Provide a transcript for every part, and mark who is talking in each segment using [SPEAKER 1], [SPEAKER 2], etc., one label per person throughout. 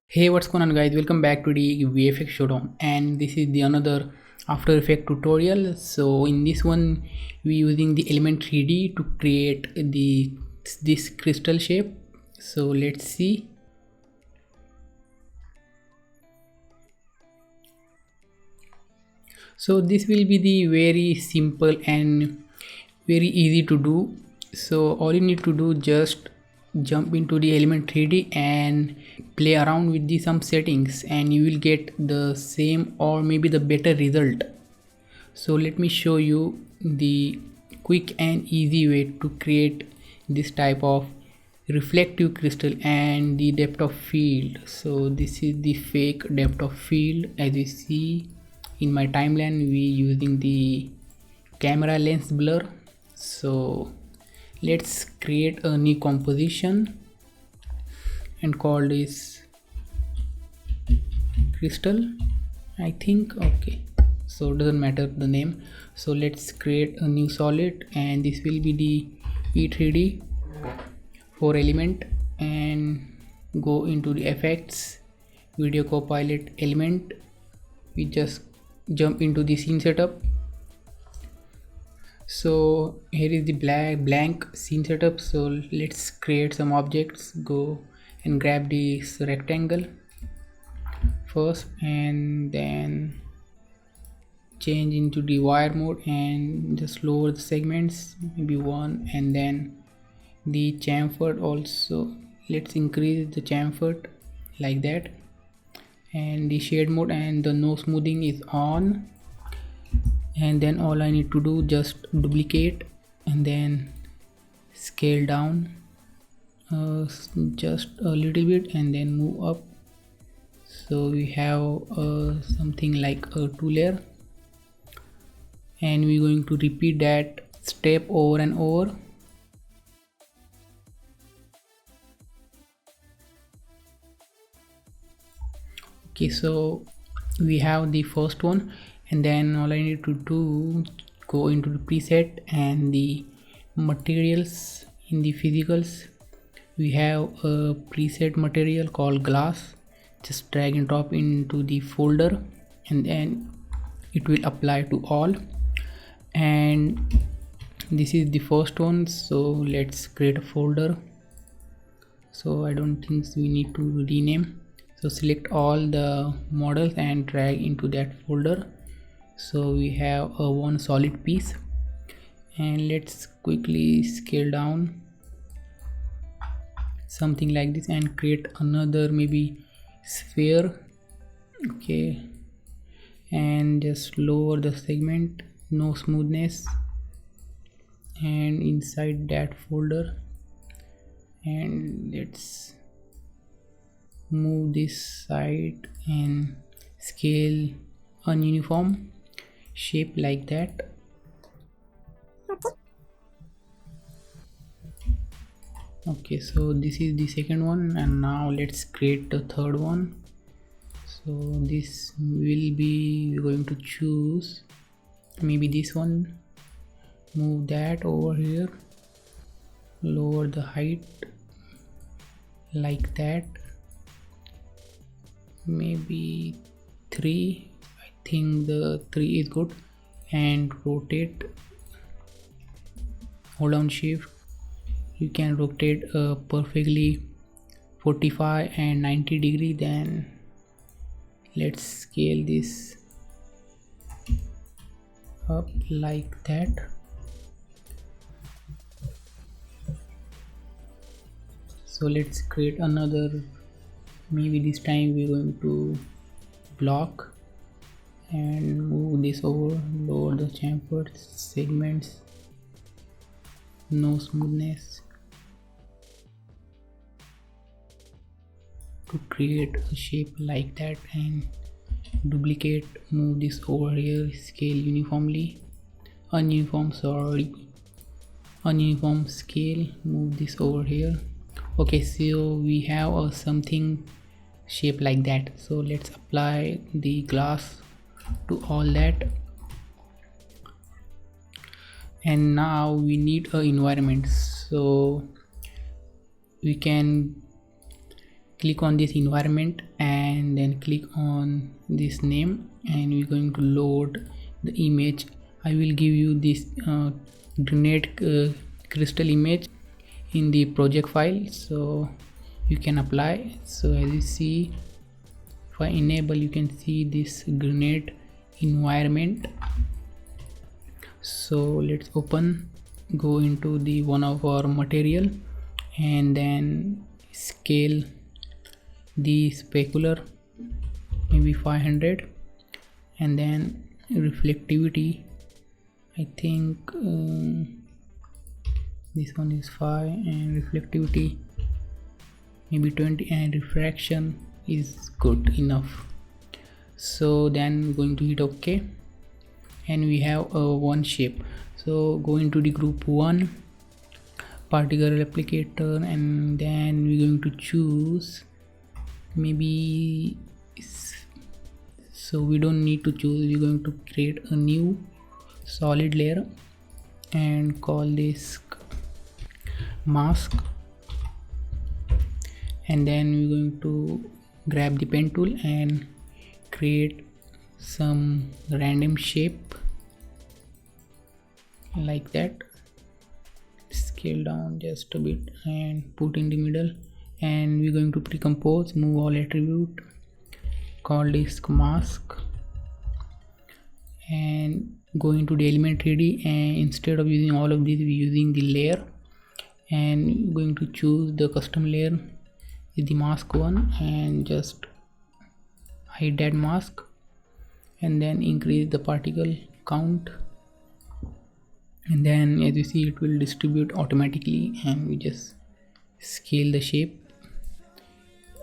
[SPEAKER 1] Hey, what's going on, guys? Welcome back to the VFX Showdown, and this is the another After Effects tutorial. So in this one, we're using the Element 3D to create this crystal shape. So let's see. So this will be the very simple and very easy to do. So all you need to do, just jump into the Element 3D and play around with some settings, and you will get the same or maybe the better result. So let me show you the quick and easy way to create this type of reflective crystal and the depth of field. So this is the fake depth of field. As you see in my timeline, we using the camera lens blur. So let's create a new composition and call this crystal, I think. Okay, so it doesn't matter the name. So let's create a new solid, and this will be the E3D for element, and go into the effects, video copilot element. We just jump into the scene setup. So here is the blank scene setup. So let's create some objects. Go and grab this rectangle first, and then change into the wire mode and just lower the segments, maybe one, and then the chamfer also, let's increase the chamfer like that, and the shade mode and the no smoothing is on. And then all I need to do, just duplicate and then scale down just a little bit and then move up. So we have something like a 2 layer, and we're going to repeat that step over and over. Okay, so we have the first one, and then all I need to do, go into the preset and the materials. In the physicals, we have a preset material called glass. Just drag and drop into the folder, and then it will apply to all. And this is the first one, so let's create a folder. So I don't think we need to rename. So select all the models and drag into that folder. So we have a one solid piece, and let's quickly scale down something like this and create another maybe sphere. Okay, and just lower the segment, no smoothness, and inside that folder, and let's move this side and scale ununiform shape like that. Okay, so this is the second one, and now let's create the third one. So this will be, we're going to choose maybe this one, move that over here, lower the height like that, maybe 3, I think the 3 is good, and rotate, hold down shift, you can rotate perfectly 45 and 90 degree. Then let's scale this up like that. So let's create another, maybe this time we're going to block and move this over, lower the chamfer, segments, no smoothness, to create a shape like that, and duplicate, move this over here, scale uniformly, uniform scale, move this over here. Okay, so we have something shape like that. So let's apply the glass to all that, and now we need a environment, so we can click on this environment and then click on this name, and we're going to load the image. I will give you this Grenat Crystal image in the project file, so you can apply. So as you see, if I enable, you can see this Grenat environment. So let's open, go into the one of our material, and then scale the specular maybe 500, and then reflectivity, I think this one is 5, and reflectivity maybe 20, and refraction is good enough. So then going to hit OK, and we have one shape. So go into the group 1 particle replicator, and then we're going to choose maybe, so we don't need to choose, we're going to create a new solid layer and call this mask, and then we're going to grab the pen tool and create some random shape like that, scale down just a bit and put in the middle, and we're going to pre-compose, move all attribute, call this mask, and go into the element 3D, and instead of using all of these, we're using the layer, and going to choose the custom layer is the mask one, and just hide that mask, and then increase the particle count, and then as you see, it will distribute automatically, and we just scale the shape.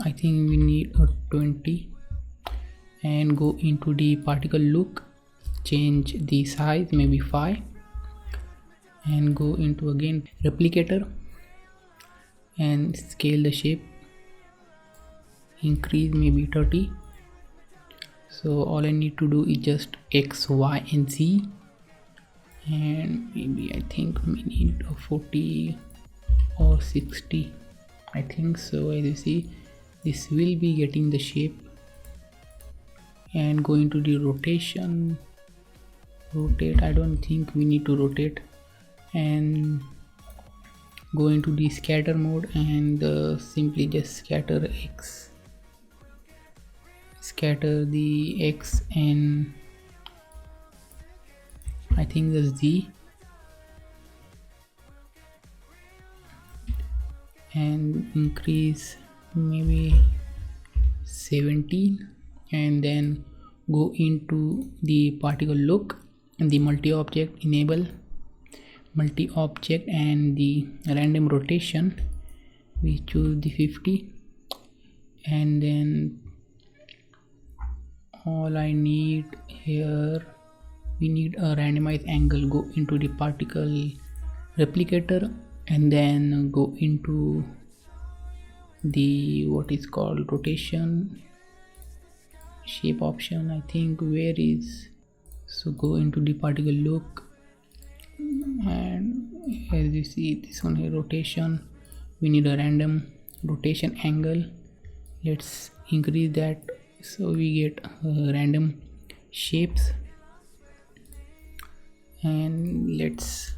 [SPEAKER 1] I think we need a 20, and go into the particle look, change the size maybe 5, and go into again replicator and scale the shape, increase maybe 30. So all I need to do is just X, Y and Z, and maybe I think we need a 40 or 60, I think so. As you see, this will be getting the shape, and go into the rotation, rotate, I don't think we need to rotate, and go into the scatter mode, and simply just scatter X, scatter the X, and I think the Z, and increase maybe 17, and then go into the particle look and the multi-object, enable multi-object, and the random rotation, we choose the 50, and then all I need here, we need a randomized angle. Go into the particle replicator, and then go into the what is called rotation shape option, I think, where is, so go into the particle look, and as you see, this one here rotation, we need a random rotation angle, let's increase that, so we get random shapes, and let's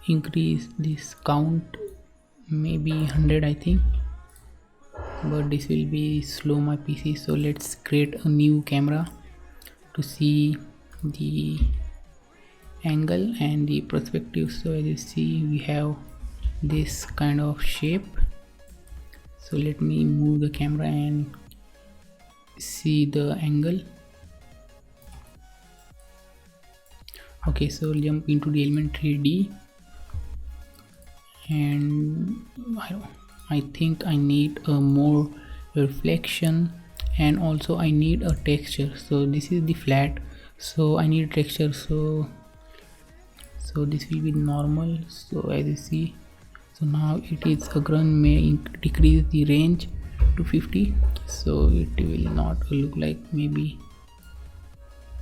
[SPEAKER 1] increase this count maybe 100, I think, but this will be slow my PC. So let's create a new camera to see the angle and the perspective. So as you see, we have this kind of shape. So let me move the camera and see the angle. Okay, so jump into the element 3D, and I think I need a more reflection, and also I need a texture. So this is the flat, so I need texture, so this will be normal. So as you see, so now it is a grun, may decrease the range to 50, so it will not look like, maybe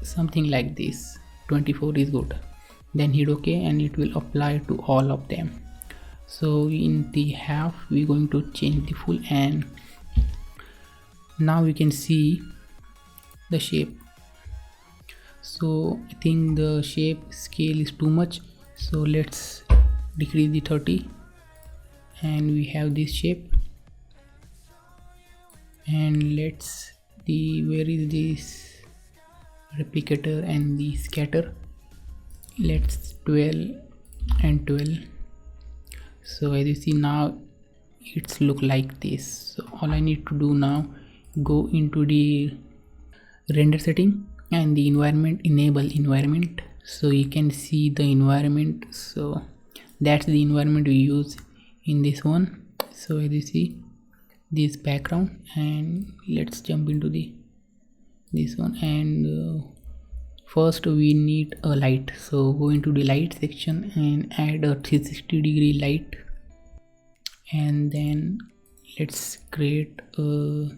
[SPEAKER 1] something like this, 24 is good. then hit OK, and it will apply to all of them. So in the half we're going to change the full, and now we can see the shape. So I think the shape scale is too much, so let's decrease the 30, and we have this shape. And let's where is this replicator and the scatter? Let's 12 and 12. So as you see now it's look like this. So all I need to do now, go into the render setting and the environment, enable environment, so you can see the environment. So that's the environment we use in this one. So as you see this background, and let's jump into this one, and first we need a light. So go into the light section and add a 360-degree light, and then let's create a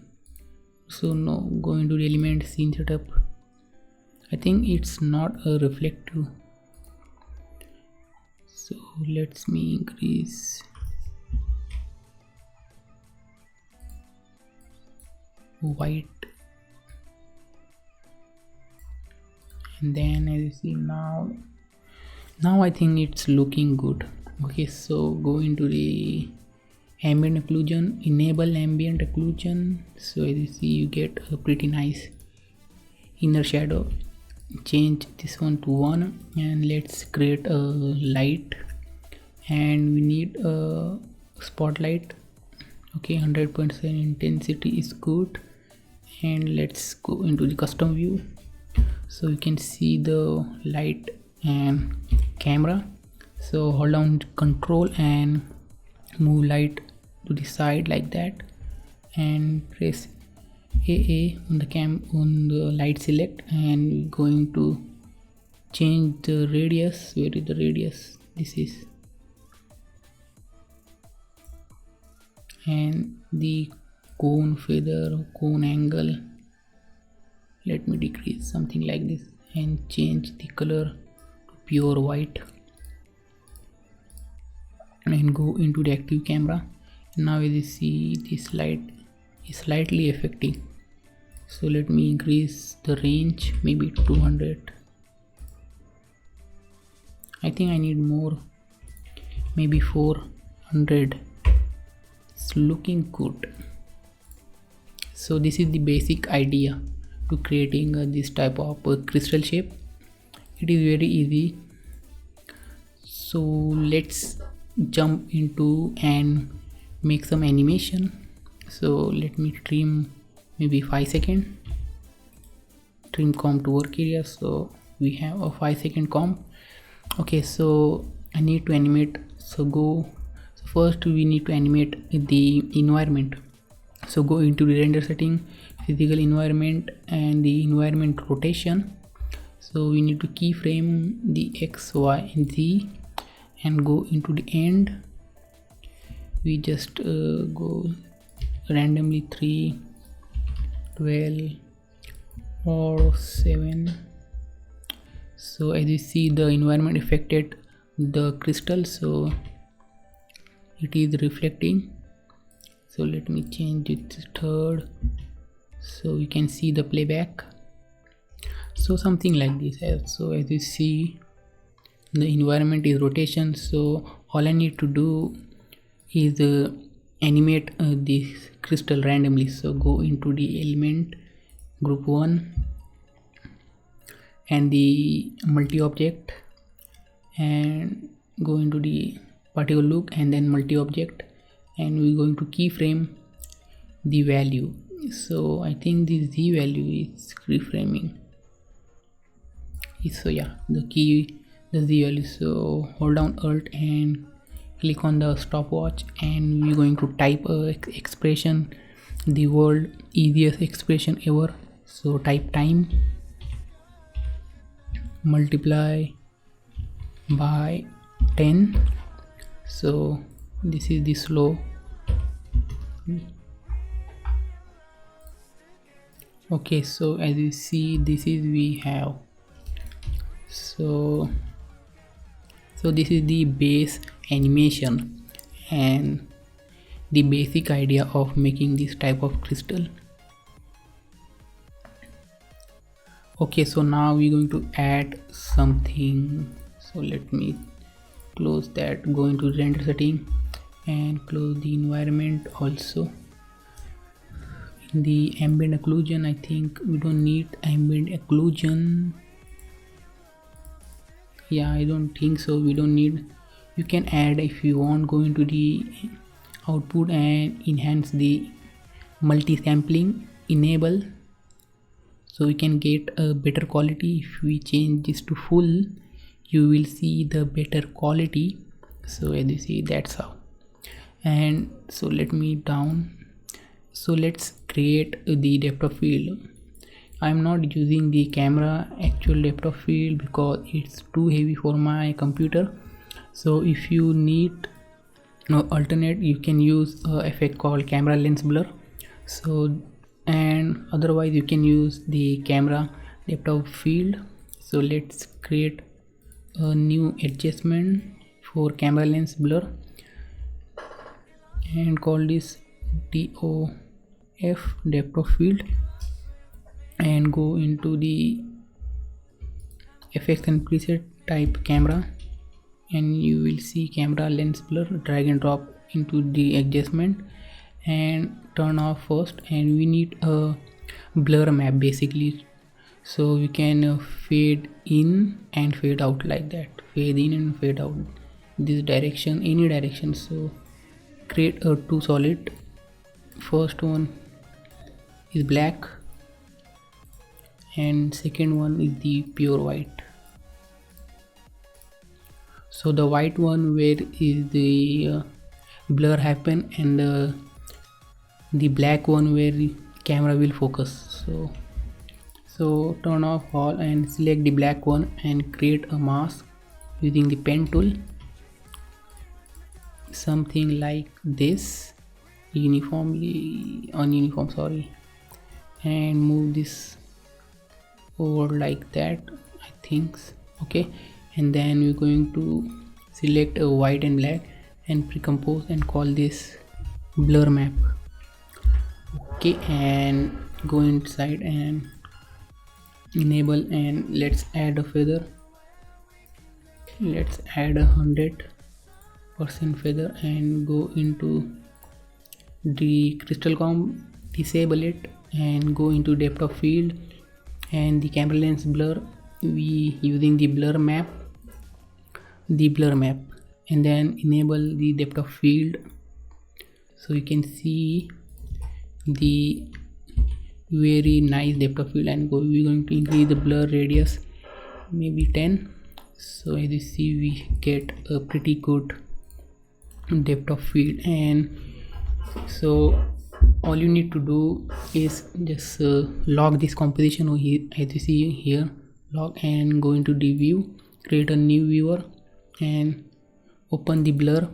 [SPEAKER 1] go into the element scene setup. I think it's not a reflective, so let me increase white, and then as you see now I think it's looking good. Okay, so go into the ambient occlusion, enable ambient occlusion. So as you see you get a pretty nice inner shadow. Change this one to 1, and let's create a light, and we need a spotlight. Okay, 100% intensity is good, and let's go into the custom view. So you can see the light and camera. So hold down control and move light to the side like that, and press AA on the light select, and we're going to change the radius. Where is the radius? This is, and the cone feather or cone angle, let me decrease something like this, and change the color to pure white, and go into the active camera. Now as you see this light is slightly affecting, so let me increase the range, maybe 200. I think I need more, maybe 400. It's looking good. So this is the basic idea to creating this type of crystal shape. It is very easy. So let's jump into and make some animation. So let me trim maybe 5 seconds, trim comp to work area. So we have a 5-second comp. Okay, so I need to animate. So first we need to animate the environment. So go into the render setting, physical environment, and the environment rotation. So we need to keyframe the X, Y, and Z, and go into the end. We just go randomly 3, 12, or 7. So as you see the environment affected the crystal, so it is reflecting. So let me change it to 3rd, so we can see the playback. So something like this. So as you see the environment is rotation, so all I need to do is animate this crystal randomly. So go into the element group 1 and the multi-object, and go into the particle look and then multi-object, and we're going to keyframe the value. So I think the Z value is keyframing. So yeah, the Z value. So hold down Alt and click on the stopwatch, and we're going to type a expression, the world easiest expression ever. So type time multiply by 10. So this is the slow. Okay, so as you see this is we have. So So this is the base animation and the basic idea of making this type of crystal. Okay, so now we're going to add something. So let me close that, go into render setting and close the environment also. In the ambient occlusion, I think we don't need ambient occlusion. Yeah, I don't think so, we don't need. You can add if you want. Go into the output and enhance the multi-sampling, enable, so we can get a better quality. If we change this to full, you will see the better quality. So as you see, that's how. And so let me down. So let's create the depth of field. I'm not using the camera actual depth of field because it's too heavy for my computer. So if you need alternate, you can use a effect called camera lens blur. So and otherwise you can use the camera depth of field. So let's create a new adjustment for camera lens blur and call this DOF, depth of field, and go into the effects and preset, type camera, and you will see camera lens blur. Drag and drop into the adjustment and turn off first. And we need a blur map basically, so we can fade in and fade out like that, fade in and fade out this direction, any direction. So create a two solid. First one is black and second one is the pure white. So the white one where is the blur happen, and the black one where the camera will focus. So turn off all and select the black one and create a mask using the pen tool, something like this, uniform, sorry, and move this over like that, I think. Okay, and then we're going to select a white and black and pre-compose and call this blur map. Okay, and go inside and enable, and let's add a feather. Let's add 100% feather and go into the crystal comp, disable it and go into depth of field and the camera lens blur. We using the blur map, and then enable the depth of field, so you can see the very nice depth of field. And we're going to increase the blur radius maybe 10. So as you see, we get a pretty good depth of field. And so all you need to do is just log this composition over here, as you see here, log, and go into the view, create a new viewer and open the blur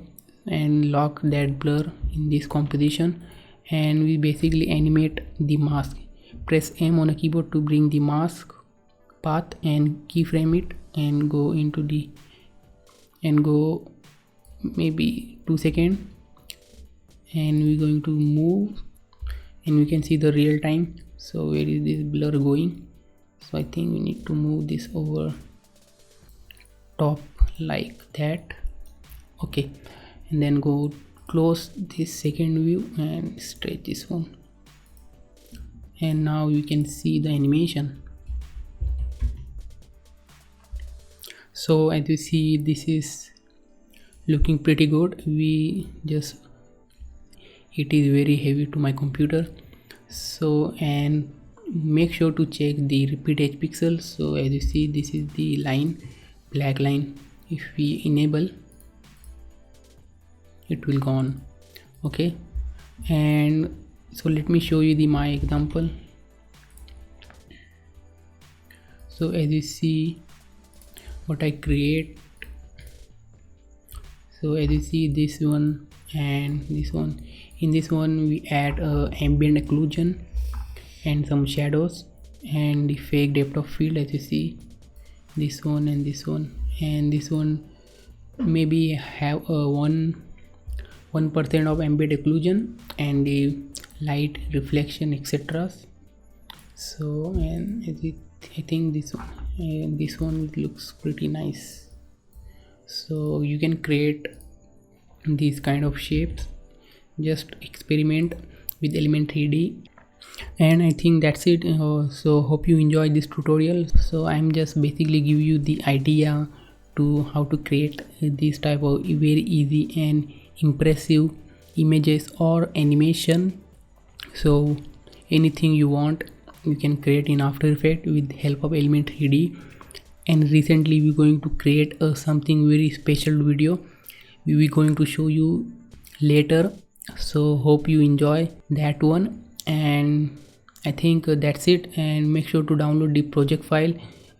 [SPEAKER 1] and lock that blur in this composition. And we basically animate the mask. Press M on a keyboard to bring the mask path and keyframe it, and go into the, and go maybe 2 seconds, and we're going to move, and we can see the real time. So where is this blur going? So I think we need to move this over top like that. Okay, and then go close this second view and stretch this one, and now you can see the animation. So as you see, this is looking pretty good. We just, it is very heavy to my computer. So, and make sure to check the repeat edge pixels. So as you see, this is the line, black line. If we enable, it will gone. Okay, and so let me show you my example. So as you see what I create, so as you see, this one and this one, in this one we add ambient occlusion and some shadows and the fake depth of field. As you see, this one and this one, and this one maybe have a 1% of ambient occlusion and the light reflection, etc. So, and I think this one, and this one looks pretty nice. So you can create these kind of shapes, just experiment with element 3D. And I think that's it. So hope you enjoyed this tutorial. So I'm just basically give you the idea to how to create this type of very easy and impressive images or animation. So anything you want, you can create in After Effects with the help of element 3D. And recently we're going to create something very special video we're going to show you later. So hope you enjoy that one, and I think that's it. And make sure to download the project file.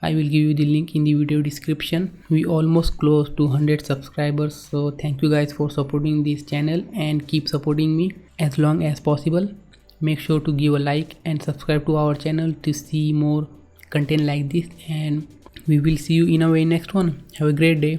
[SPEAKER 1] I will give you the link in the video description. We almost close to 100 subscribers, so thank you guys for supporting this channel and keep supporting me as long as possible. Make sure to give a like and subscribe to our channel to see more content like this, and we will see you in our next one. Have a great day.